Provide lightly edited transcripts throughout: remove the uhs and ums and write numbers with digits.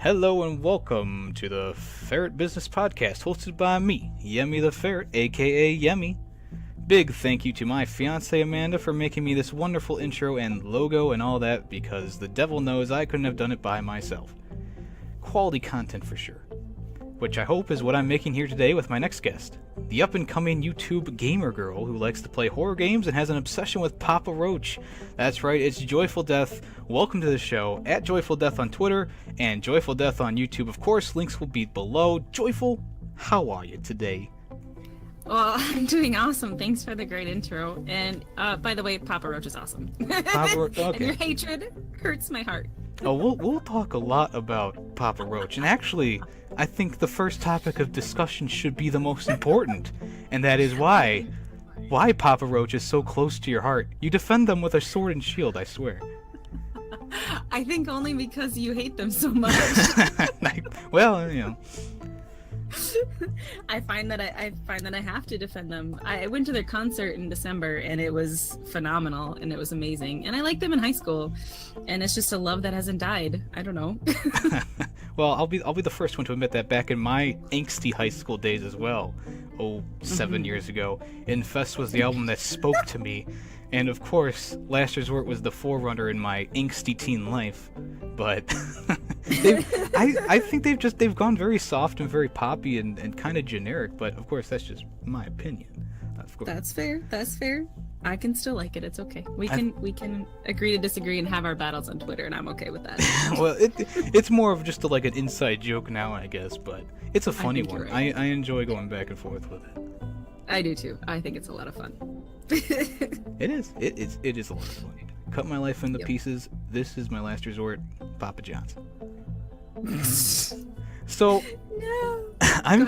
Hello and welcome to the Ferret Business Podcast, hosted by me, Yemi the Ferret, aka Yemi. Big thank you to my fiance Amanda for making me this wonderful intro and logo and all that, because the devil knows I couldn't have done it by myself. Quality content for sure. Which I hope is what I'm making here today with my next guest, the up-and-coming YouTube gamer girl who likes to play horror games and has an obsession with Papa Roach. That's right, it's Joyfuldeath. Welcome to the show, at Joyfuldeath on Twitter and Joyfuldeath on YouTube. Of course, links will be below. Joyful, how are you today? Well, I'm doing awesome. Thanks for the great intro. And by the way, Papa Roach is awesome. Papa Roach, okay. And your hatred hurts my heart. Oh, we'll talk a lot about Papa Roach, and actually, I think the first topic of discussion should be the most important, and that is why Papa Roach is so close to your heart. You defend them with a sword and shield, I swear. I think only because you hate them so much. Well, you know. I find that I have to defend them. I went to their concert in December and it was phenomenal and it was amazing. And I liked them in high school, and it's just a love that hasn't died. I don't know. Well, I'll be the first one to admit that back in my angsty high school days as well, 7 years ago, Infest was the album that spoke to me. And of course, Last Resort was the forerunner in my angsty teen life. But I think they've gone very soft and very poppy and kind of generic. But of course, that's just my opinion. Of course. That's fair. I can still like it. It's okay. We can agree to disagree and have our battles on Twitter, and I'm okay with that. Well, it's more of just like an inside joke now, I guess. But it's a funny one. Right. I enjoy going back and forth with it. I do too. I think it's a lot of fun. It is. It is a lot of fun. Cut my life into pieces. This is my last resort, Papa John's. So, no. I'm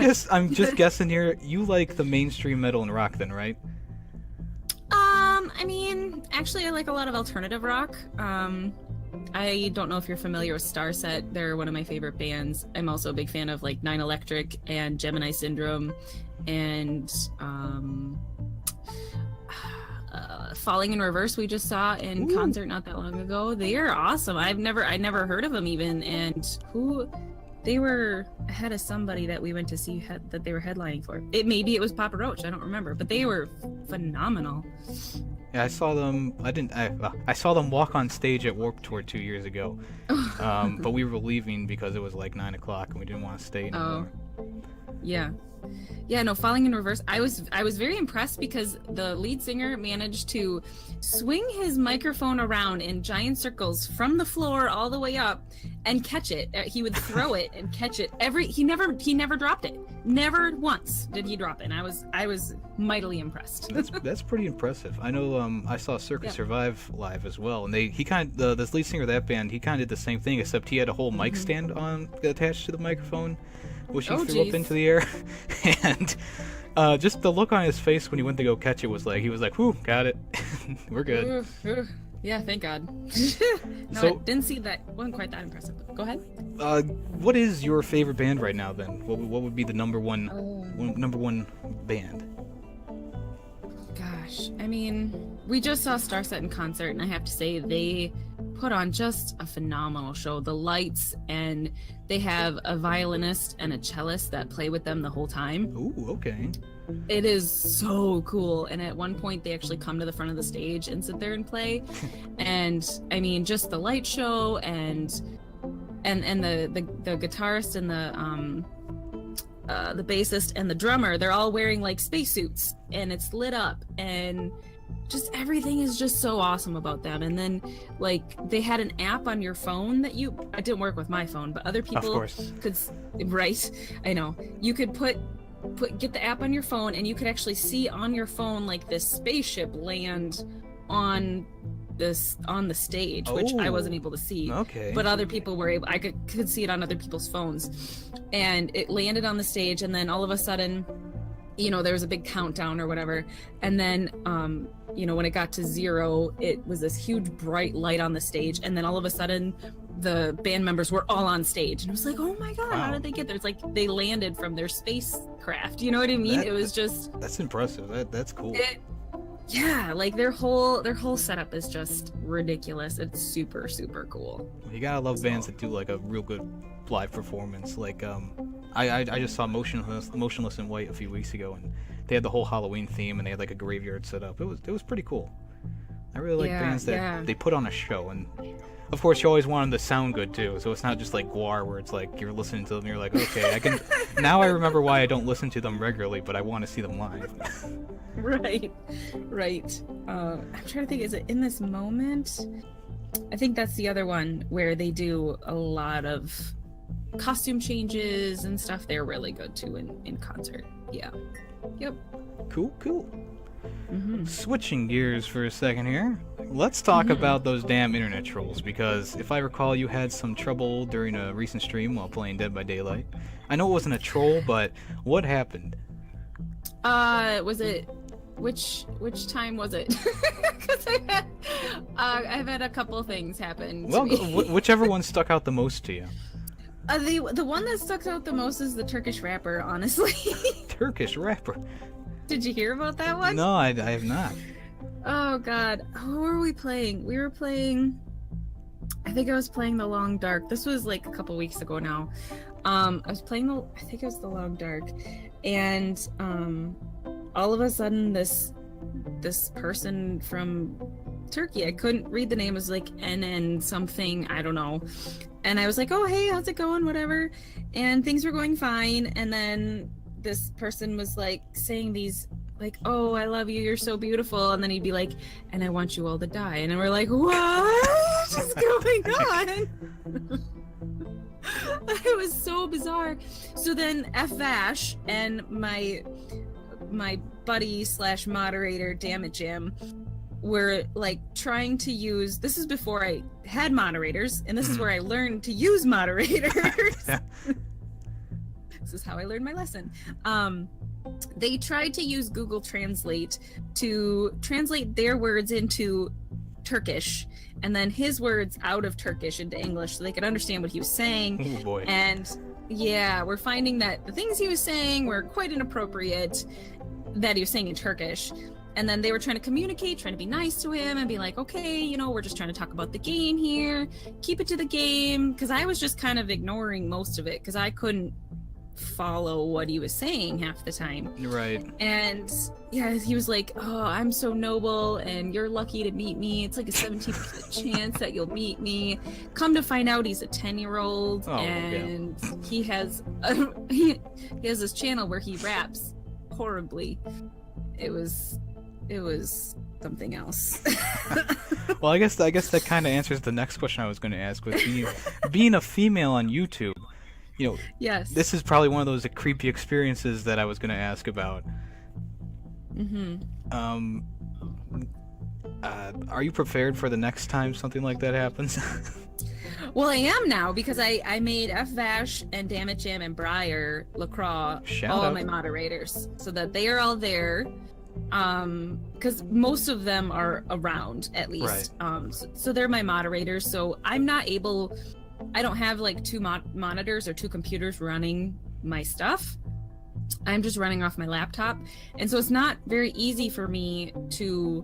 just guessing here. You like the mainstream metal and rock, then, right? I mean, actually, I like a lot of alternative rock. I don't know if you're familiar with Starset. They're one of my favorite bands. I'm also a big fan of like Nine Electric and Gemini Syndrome, and Falling in Reverse we just saw in concert not that long ago. They are awesome. I never heard of them even, and they were ahead of somebody that we went to see that they were headlining for. Maybe it was Papa Roach, I don't remember, but they were phenomenal. Yeah, I saw them. I saw them walk on stage at Warped Tour 2 years ago, but we were leaving because it was like 9 o'clock and we didn't want to stay anymore. Yeah, no, Falling in Reverse, I was very impressed because the lead singer managed to swing his microphone around in giant circles from the floor all the way up and catch it. He would throw it and catch it. He never dropped it. Never once did he drop it. And I was mightily impressed. That's pretty impressive. I know I saw Circus Survive live as well, and this lead singer of that band, he kind of did the same thing, except he had a whole mic stand attached to the microphone, which he threw up into the air. And just the look on his face when he went to go catch it was like, he was like, whew, got it. We're good. Yeah, thank God. No, So, I didn't see that. Wasn't quite that impressive. Go ahead. What is your favorite band right now then? What would be the number one band? Gosh, I mean, we just saw Starset in concert, and I have to say they put on just a phenomenal show. The lights, and they have a violinist and a cellist that play with them the whole time. Ooh, okay. It is so cool. And at one point they actually come to the front of the stage and sit there and play. And I mean, just the light show and the guitarist and the bassist and the drummer, they're all wearing like spacesuits, and it's lit up, and just everything is just so awesome about them. And then like they had an app on your phone that it didn't work with my phone, but other people could, right? I know. You could get the app on your phone, and you could actually see on your phone like this spaceship land on the stage, which I wasn't able to see. Okay. But other people were able. I could see it on other people's phones, and it landed on the stage, and then all of a sudden, there was a big countdown or whatever, and then when it got to 0, it was this huge bright light on the stage, and then all of a sudden the band members were all on stage, and it was like, oh my God, How did they get there? It's like they landed from their spacecraft, you know what I mean? It was just... That's impressive. That's cool. Yeah, like their whole setup is just ridiculous. It's super super cool. You gotta love bands that do like a real good live performance. Like I just saw Motionless in White a few weeks ago, and they had the whole Halloween theme, and they had like a graveyard set up. It was pretty cool. I really like bands that they put on a show, and of course you always want them to sound good too. So it's not just like Guar where it's like you're listening to them and you're like, okay, I can now I remember why I don't listen to them regularly, but I want to see them live. Right. I'm trying to think, is it In This Moment? I think that's the other one where they do a lot of costume changes and stuff. They're really good too in concert. Yeah. Yep. Cool. Switching gears for a second here, let's talk about those damn internet trolls, because if I recall, you had some trouble during a recent stream while playing Dead by Daylight. I know it wasn't a troll, but what happened? Was it which time was it? Because I've had a couple things happen. Well, whichever one stuck out the most to you. The one that stuck out the most is the Turkish rapper, honestly. Turkish rapper. Did you hear about that one? No, I have not. Oh god, who were we playing? We were playing. I think I was playing The Long Dark. This was like a couple weeks ago now. I was playing I think it was The Long Dark, and all of a sudden this person from Turkey, I couldn't read the name, it was like NN something, I don't know. And I was like, oh hey, how's it going? Whatever. And things were going fine. And then this person was like saying these like, oh, I love you, you're so beautiful. And then he'd be like, and I want you all to die. And we're like, what is going on? It was so bizarre. So then F Vash and my buddy / moderator, Damn It Jim, were like trying to use, this is before I had moderators, and this is where I learned to use moderators. This is how I learned my lesson. They tried to use Google Translate to translate their words into Turkish, and then his words out of Turkish into English so they could understand what he was saying. Oh boy. And yeah, we're finding that the things he was saying were quite inappropriate that he was saying in Turkish. And then they were trying to communicate, trying to be nice to him and be like, okay, you know, we're just trying to talk about the game here. Keep it to the game. Because I was just kind of ignoring most of it because I couldn't follow what he was saying half the time. Right. And yeah, he was like, oh, I'm so noble and you're lucky to meet me. It's like a 17% chance that you'll meet me. Come to find out, he's a 10-year-old, and he has he has this channel where he raps horribly. It was something else. Well, I guess that kind of answers the next question I was going to ask, with being a female on YouTube. You know, yes, this is probably one of those creepy experiences that I was going to ask about. Are you prepared for the next time something like that happens? Well, I am now, because I made F Vash and Damn It Jam and Briar LaCroix all of my moderators, so that they are all there. Because most of them are around, at least. Right. So they're my moderators. So I'm not able. I don't have like two monitors or two computers running my stuff. I'm just running off my laptop, and so it's not very easy for me to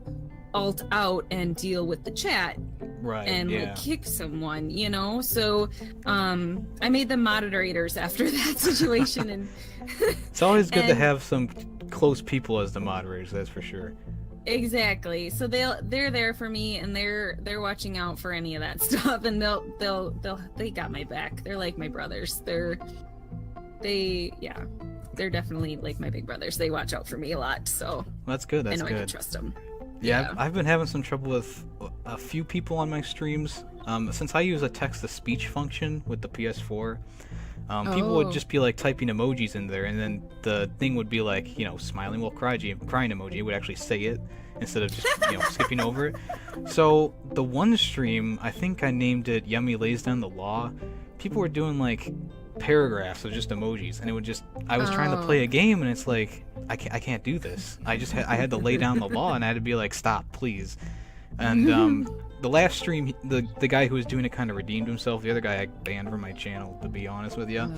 alt out and deal with the chat. Right. And like kick someone, you know. So I made them moderators after that situation, and it's always good to have some close people as the moderators, that's for sure. Exactly. So they're there for me, and they're watching out for any of that stuff, and they got my back. They're like my brothers. They're definitely like my big brothers. They watch out for me a lot, so that's good. That's I know good. I can trust them. Yeah, I've been having some trouble with a few people on my streams. Since I use a text-to-speech function with the PS4, people would just be like typing emojis in there, and then the thing would be like, you know, smiling while crying emoji. It would actually say it instead of just, you know, skipping over it. So the one stream, I think I named it Yummy Lays Down the Law. People were doing like paragraphs of just emojis, and it would just, I was trying to play a game, and it's like, I can't do this. I had to lay down the law, and I had to be like, stop, please. And the last stream, the guy who was doing it kind of redeemed himself. The other guy I banned from my channel, to be honest with you.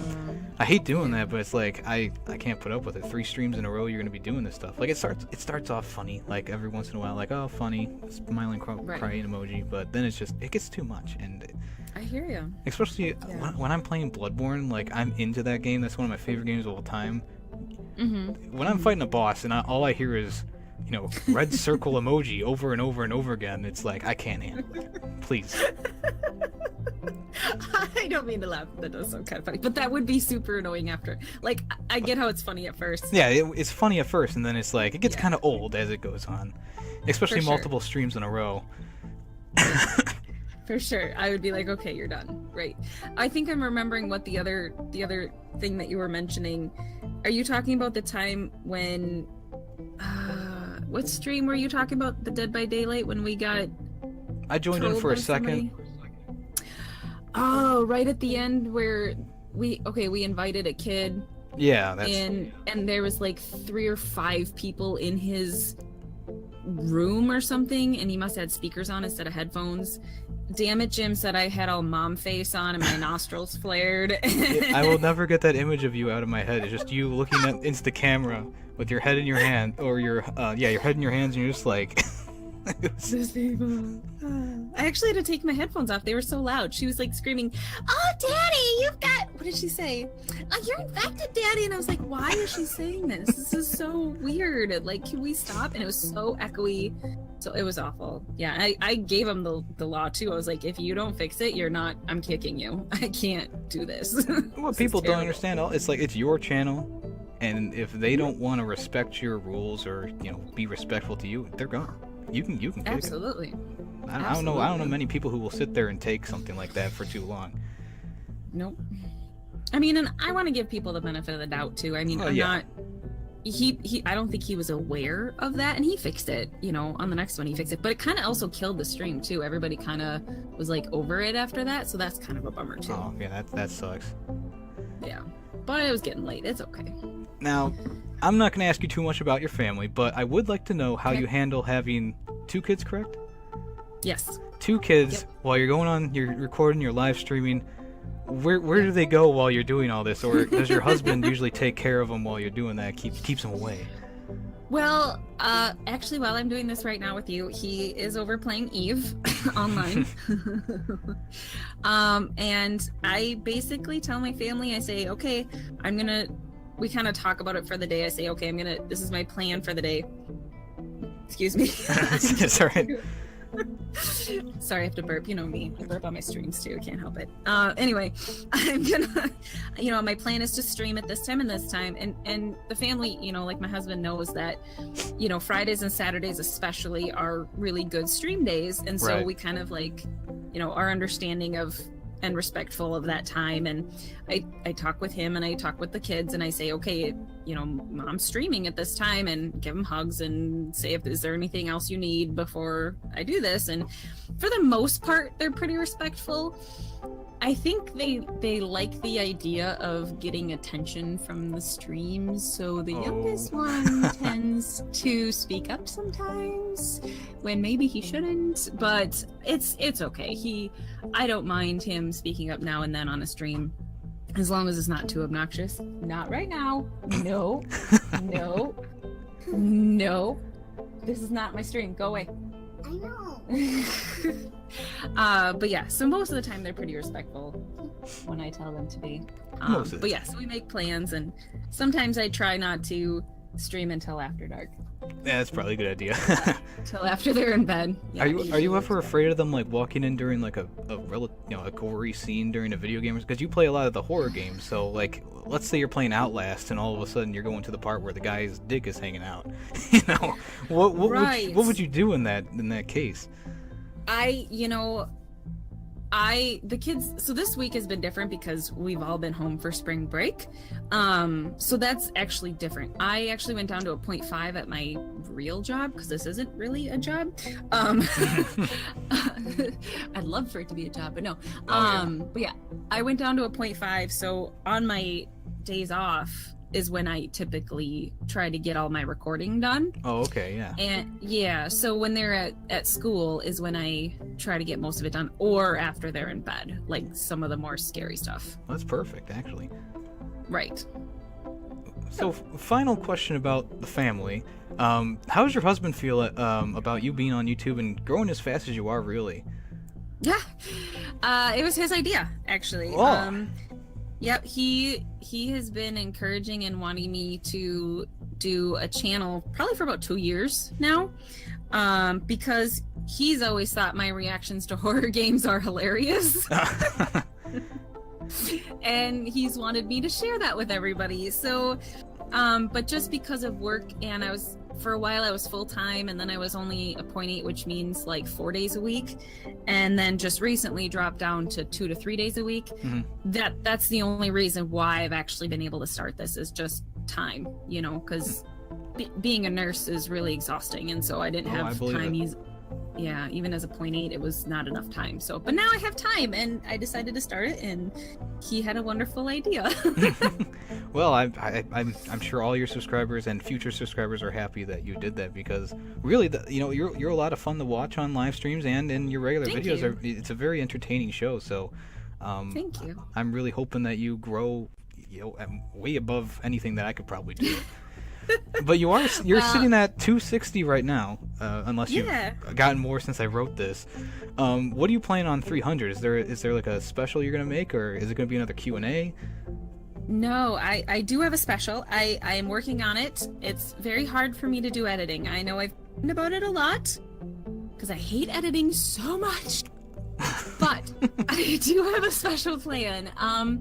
I hate doing that, but it's like I can't put up with it. 3 streams in a row, you're gonna be doing this stuff. Like it starts off funny, like every once in a while, like oh funny, smiling crying emoji, but then it gets too much. And I hear you. especially when I'm playing Bloodborne, like I'm into that game. That's one of my favorite games of all time. When I'm fighting a boss and all I hear is, you know, red circle emoji over and over and over again, it's like I can't handle it. Please. I don't mean to laugh, but that does sound kind of funny. But that would be super annoying after. Like, I get how it's funny at first. Yeah, it's funny at first, and then it's like it gets kind of old as it goes on, especially multiple streams in a row. For sure. I would be like, okay, you're done. Right. I think I'm remembering what the other thing that you were mentioning. Are you talking about the time when what stream were you talking about? The Dead by Daylight when we got I joined in for a second. Oh, right at the end where we invited a kid. Yeah, that's and there was like 3 or 5 people in his room or something, and he must have had speakers on instead of headphones. Damn it, Jim said I had all mom face on and my nostrils flared. I will never get that image of you out of my head. It's just you looking into the camera with your head in your hand, or your head in your hands, and you're just like Those people. I actually had to take my headphones off. They were so loud. She was like screaming, "Oh, Daddy, you've got..." What did she say? "Oh, you're infected, Daddy." And I was like, why is she saying this? This is so weird. Like, can we stop? And it was so echoey. So it was awful. Yeah, I gave him the law too. I was like, if you don't fix it, I'm kicking you. I can't do this. What people don't understand, it's like it's your channel, and if they don't want to respect your rules or be respectful to you, they're gone. You can kick it. Absolutely. I don't know many people who will sit there and take something like that for too long. Nope. I mean, and I want to give people the benefit of the doubt too. I mean, I don't think he was aware of that, and he fixed it. On the next one he fixed it, but it kind of also killed the stream too. Everybody kind of was like over it after that, so that's kind of a bummer too. Oh yeah, that sucks. Yeah, but it was getting late. It's okay. Now, I'm not going to ask you too much about your family, but I would like to know how you handle having 2 kids, correct? Yes. 2 kids while you're recording, you're live streaming. Where do they go while you're doing all this, or does your husband usually take care of them while you're doing that, keeps them away? Well, actually, while I'm doing this right now with you, he is over playing Eve online. And I basically tell my family, I say, okay, we kind of talk about it for the day. I say, okay, this is my plan for the day. Excuse me. It's all right. Sorry, I have to burp. You know me. I burp on my streams too. I can't help it. Anyway, I'm gonna, my plan is to stream at this time and this time. And the family, like my husband knows that, Fridays and Saturdays especially are really good stream days. And so we kind of are understanding of and respectful of that time. And I talk with him and I talk with the kids and I say, okay, Mom's streaming at this time, and give them hugs and say, is there anything else you need before I do this? And for the most part, they're pretty respectful. I think they like the idea of getting attention from the streams, so the youngest one tends to speak up sometimes when maybe he shouldn't, but it's okay. I don't mind him speaking up now and then on a stream, as long as it's not too obnoxious. Not right now. No. No. This is not my stream. Go away. I know. But yeah, so most of the time they're pretty respectful when I tell them to be. But yeah, so we make plans, and sometimes I try not to stream until after dark. Yeah, that's probably a good idea. Till after they're in bed. Yeah, are you ever afraid of them walking in during a gory scene during a video game? Because you play a lot of the horror games, so let's say you're playing Outlast and all of a sudden you're going to the part where the guy's dick is hanging out. What would you do in that case? The kids, so this week has been different because we've all been home for spring break. So that's actually different. I actually went down to a 0.5 at my real job, because this isn't really a job. I'd love for it to be a job, but no. But yeah, I went down to a 0.5. So on my days off, is when I typically try to get all my recording done. Oh, okay, yeah. And yeah, so when they're at school is when I try to get most of it done, or after they're in bed, like some of the more scary stuff. That's perfect, actually. Right. So, final question about the family. How does your husband feel about you being on YouTube and growing as fast as you are, really? Yeah. It was his idea, actually. Oh. Yep, he has been encouraging and wanting me to do a channel probably for about 2 years now, because he's always thought my reactions to horror games are hilarious. And he's wanted me to share that with everybody. So, but just because of work, and for a while I was full-time, and then I was only a 0.8, which means like 4 days a week, and then just recently dropped down to 2 to 3 days a week. Mm-hmm. That's the only reason why I've actually been able to start this, is just time, because being a nurse is really exhausting, and so I didn't have time. Yeah, even as a 0.8, it was not enough time. So, but now I have time, and I decided to start it, and he had a wonderful idea. Well, I'm sure all your subscribers and future subscribers are happy that you did that, because really, you're a lot of fun to watch on live streams and in your regular videos. It's a very entertaining show. So, thank you. I'm really hoping that you grow, way above anything that I could probably do. But you're sitting at 260 right now, unless you've gotten more since I wrote this. What are you playing on 300? Is there like a special you're gonna make, or is it gonna be another Q&A? No, I do have a special. I am working on it. It's very hard for me to do editing. I know I've written about it a lot because I hate editing so much. But I do have a special plan. I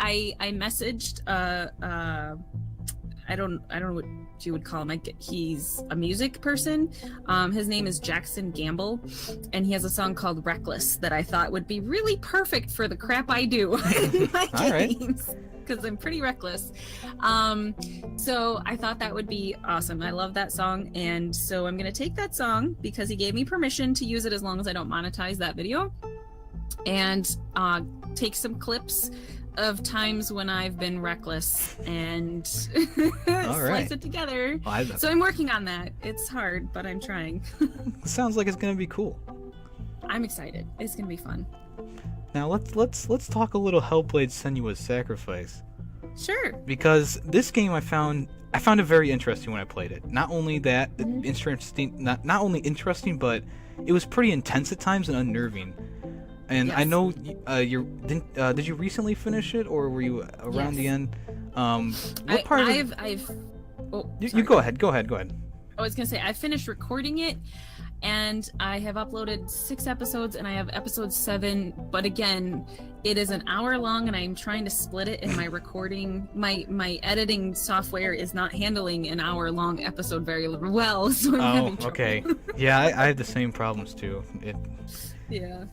messaged I don't know what you would call him. He's a music person. His name is Jackson Gamble, and he has a song called Reckless that I thought would be really perfect for the crap I do in my games, because I'm pretty reckless. So I thought that would be awesome. I love that song, and so I'm gonna take that song, because he gave me permission to use it as long as I don't monetize that video, and take some clips of times when I've been reckless and slice it together. So I'm working on that. It's hard, but I'm trying. Sounds like it's gonna be cool. I'm excited. It's gonna be fun. Now let's talk a little Hellblade: Senua's Sacrifice. Sure. Because this game I found it very interesting when I played it. Not only that, not only interesting, but it was pretty intense at times and unnerving. And yes. I know did you recently finish it, or were you around the end? What part you go ahead. I was gonna say I finished recording it, and I have uploaded 6 episodes, and I have episode 7. But again, it is an hour long, and I'm trying to split it. And my recording, my editing software is not handling an hour-long episode very well. So I'm having trouble. Okay. Yeah, I have the same problems too. Yeah.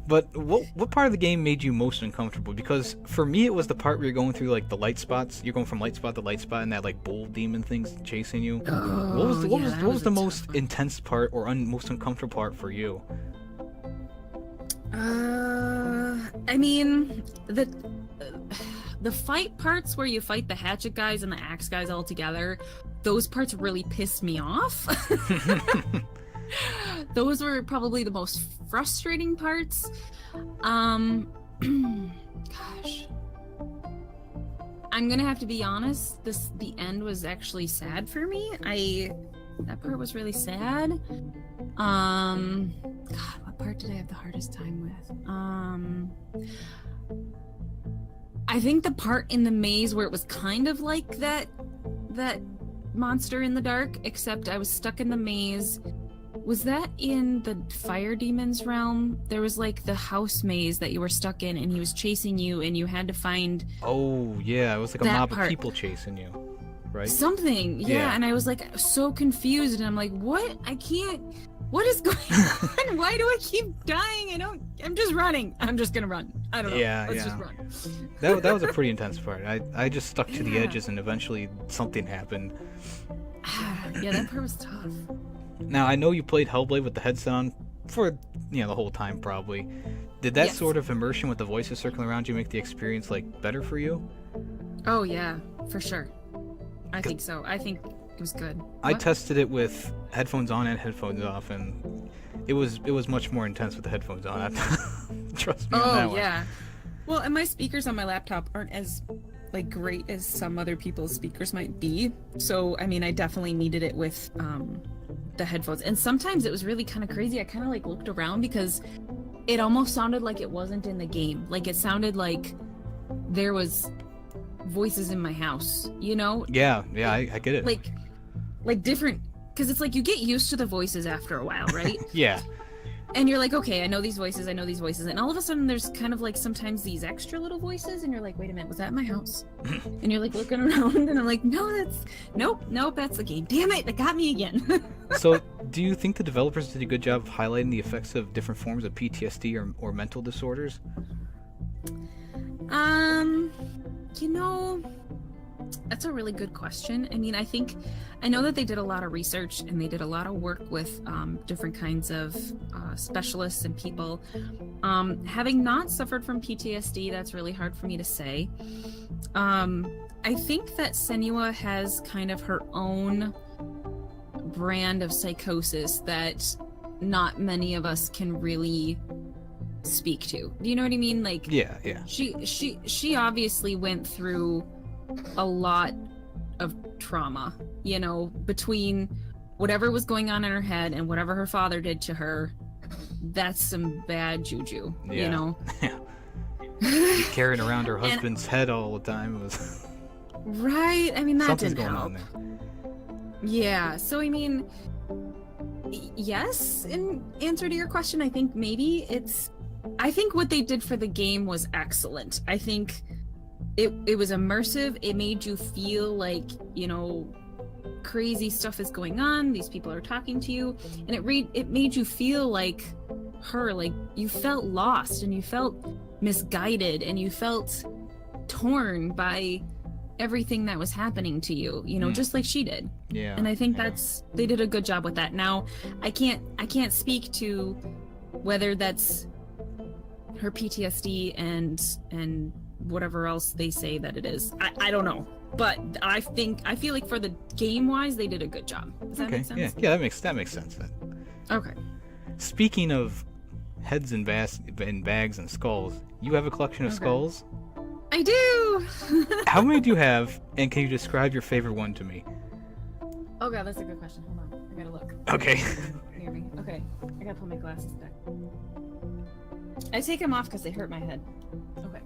But what part of the game made you most uncomfortable? Because for me, it was the part where you're going through like the light spots. You're going from light spot to light spot, and that like bull demon thing's chasing you. What was the most intense part or most uncomfortable part for you? I mean, the fight parts where you fight the hatchet guys and the axe guys all together, those parts really pissed me off. Those were probably the most frustrating parts. Gosh. I'm gonna have to be honest, the end was actually sad for me. That part was really sad. God, what part did I have the hardest time with? I think the part in the maze where it was kind of like that monster in the dark, except I was stuck in the maze. Was that in the fire demon's realm? There was like the house maze that you were stuck in, and he was chasing you, and you had to find... Oh, yeah, it was like a mob of people chasing you, right? Something, yeah, and I was like so confused, and I'm like, what? What is going on? Why do I keep dying? I'm just running. I'm just gonna run. I don't know. Let's just run. That was a pretty intense part. I just stuck to the edges, and eventually something happened. Yeah, that part was tough. Now, I know you played Hellblade with the headset on for, the whole time, probably. Did that sort of immersion with the voices circling around you make the experience, better for you? Oh yeah, for sure. I think so. I think it was good. I What? tested it with headphones on and headphones off, and it was much more intense with the headphones on. Trust me on that Oh one. yeah. Well, and my speakers on my laptop aren't as like great as some other people's speakers might be. So I mean, I definitely needed it with the headphones. And sometimes it was really kind of crazy. I kind of like looked around because it almost sounded like it wasn't in the game. Like it sounded like there was voices in my house, you know? Yeah, I get it. Like different, because it's like you get used to the voices after a while, right? Yeah, And you're like, okay, I know these voices, and all of a sudden there's kind of like sometimes these extra little voices, and you're like, wait a minute, was that in my house? And you're like looking around, and I'm like, nope, that's the game. Damn it, that got me again. So, do you think the developers did a good job of highlighting the effects of different forms of PTSD or mental disorders? You know, that's a really good question. I mean, I know that they did a lot of research and they did a lot of work with different kinds of specialists and people. Having not suffered from PTSD, that's really hard for me to say. I think that Senua has kind of her own brand of psychosis that not many of us can really speak to. Do you know what I mean? Like, Yeah. she obviously went through a lot of trauma, you know, between whatever was going on in her head and whatever her father did to her. That's some bad juju, you know. Carrying around her husband's head all the time was Right? I mean, that something's didn't going help. on there. Yeah, so I mean, yes, in answer to your question, I think maybe I think what they did for the game was excellent. I think it was immersive. It made you feel like, you know, crazy stuff is going on. These people are talking to you, and it made you feel like her, like you felt lost and you felt misguided and you felt torn by everything that was happening to you, you know, just like she did. Yeah. And I think they did a good job with that. Now, I can't speak to whether that's her PTSD and whatever else they say that it is. I don't know. But I feel like for the game wise, they did a good job. Does that make sense? Yeah, that makes sense then. Okay. Speaking of heads and bags and skulls, you have a collection of skulls? I do. How many do you have, and can you describe your favorite one to me? Oh god, that's a good question. Hold on. I gotta look. Okay. Hear me. Okay. I gotta put my glasses back. I take them off because they hurt my head. Okay.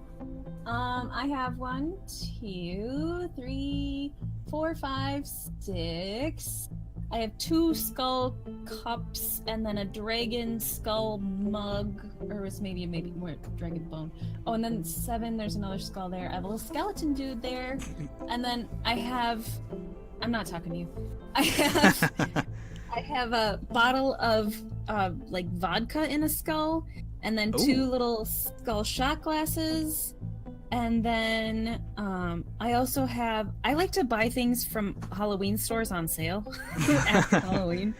I have 1, 2, 3, 4, 5, 6. I have 2 skull cups and then a dragon skull mug, or it's maybe more dragon bone. Oh, and then 7. There's another skull there. I have a little skeleton dude there, and then I have. I'm not talking to you. I have a bottle of like vodka in a skull, and then 2 little skull shot glasses. And then I also have. I like to buy things from Halloween stores on sale after Halloween.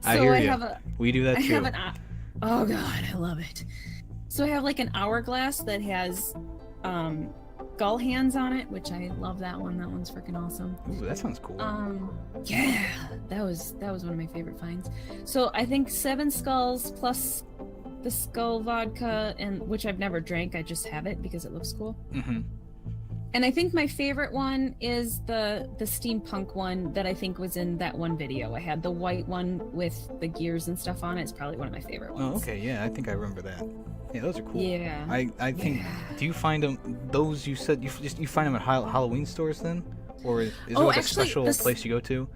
So I hear you. have a. We do that I too. have an. Oh god, I love it. So I have like an hourglass that has skull hands on it, which I love that one. That one's freaking awesome. Ooh, that sounds cool. Yeah, that was one of my favorite finds. So I think 7 skulls plus the skull vodka, and which I've never drank. I just have it because it looks cool. Mm-hmm. And I think my favorite one is the steampunk one that I think was in that one video. I had the white one with the gears and stuff on it. It's probably one of my favorite ones. Oh, okay. Yeah, I think I remember that. Yeah, those are cool. Yeah. I think. Do you find them? Those you said you find them at Halloween stores then, or is there like actually, a special place you go to?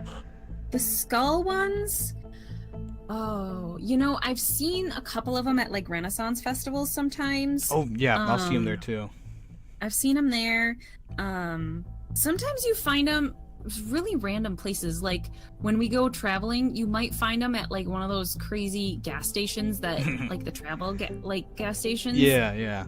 The skull ones. Oh, you know, I've seen a couple of them at like Renaissance festivals sometimes. Oh yeah, I'll see them there too. I've seen them there. Sometimes you find them really random places. Like when we go traveling, you might find them at like one of those crazy gas stations that like the travel like gas stations. Yeah.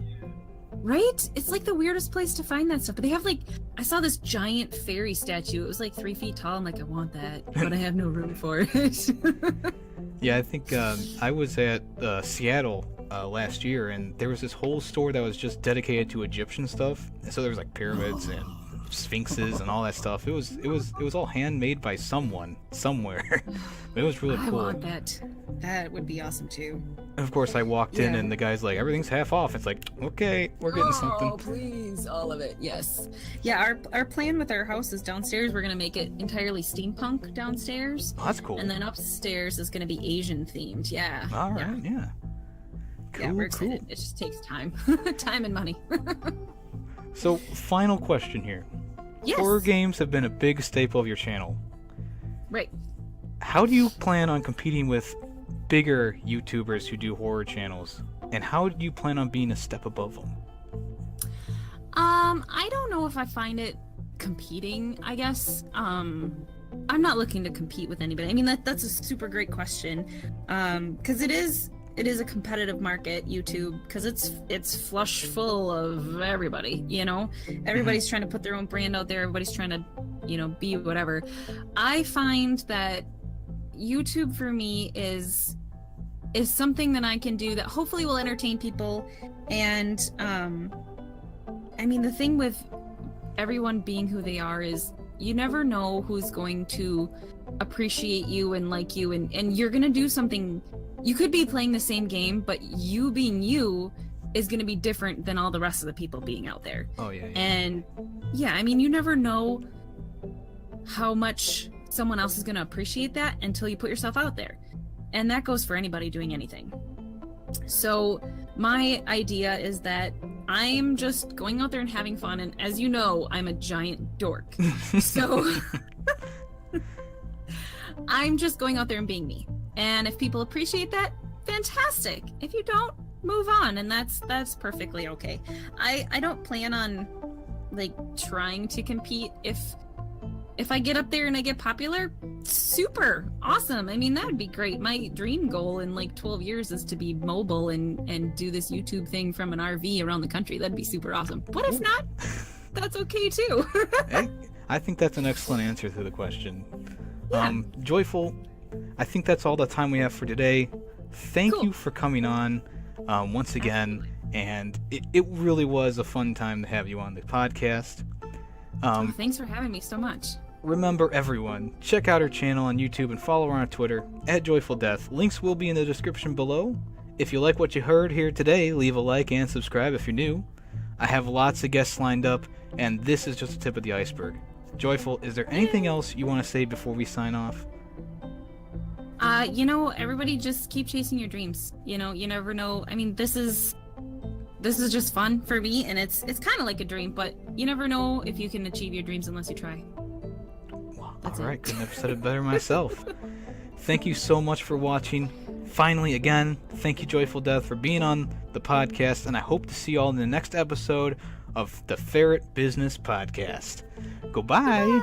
Right? It's like the weirdest place to find that stuff. But they have like, I saw this giant fairy statue. It was like 3 feet tall. I'm like, I want that, but I have no room for it. Yeah, I think I was at Seattle last year, and there was this whole store that was just dedicated to Egyptian stuff. So there was like pyramids and sphinxes and all that stuff. It was all handmade by someone somewhere. It was really cool. I want that. That would be awesome too. And of course, I walked in and the guy's like, everything's half off. It's like, okay, we're getting something. Oh, please, all of it. Yes. Yeah, our plan with our house is downstairs. We're gonna make it entirely steampunk downstairs. Oh, that's cool. And then upstairs is gonna be Asian themed. Yeah. All right. Yeah. Cool, we're excited. Cool. It just takes time, time and money. So, final question here. Yes. Horror games have been a big staple of your channel. Right. How do you plan on competing with bigger YouTubers who do horror channels? And how do you plan on being a step above them? I don't know if I find it competing, I guess. I'm not looking to compete with anybody. I mean, that's a super great question. Because it is a competitive market, YouTube, because it's flush full of everybody, you know? Everybody's trying to put their own brand out there. Everybody's trying to, you know, be whatever. I find that YouTube for me is something that I can do that hopefully will entertain people. And I mean, the thing with everyone being who they are is you never know who's going to appreciate you and like you, and you're gonna do something. You could be playing the same game, but you being you is going to be different than all the rest of the people being out there. Oh, yeah. And yeah, I mean, you never know how much someone else is going to appreciate that until you put yourself out there. And that goes for anybody doing anything. So my idea is that I'm just going out there and having fun. And as you know, I'm a giant dork. So I'm just going out there and being me. And if people appreciate that, fantastic. If you don't, move on, and that's perfectly okay. I don't plan on like trying to compete. If I get up there and I get popular, super awesome. I mean, that would be great. My dream goal in like 12 years is to be mobile and do this YouTube thing from an RV around the country. That'd be super awesome. But if not, that's okay too. I think that's an excellent answer to the question. Yeah. Joyful, I think that's all the time we have for today. Thank you for coming on once again, and it really was a fun time to have you on the podcast. Thanks for having me so much. Remember, everyone, check out her channel on YouTube and follow her on Twitter @Joyfuldeath. Links will be in the description below. If you like what you heard here today, leave a like and subscribe if you're new. I have lots of guests lined up, and this is just the tip of the iceberg. Joyful, is there anything else you want to say before we sign off? You know, everybody just keep chasing your dreams. You know, you never know. I mean, this is just fun for me, and it's kind of like a dream, but you never know if you can achieve your dreams unless you try. Well, all right, couldn't have said it better myself. Thank you so much for watching. Finally, again, thank you, Joyfuldeath, for being on the podcast, and I hope to see you all in the next episode of the Ferret Business Podcast. Goodbye.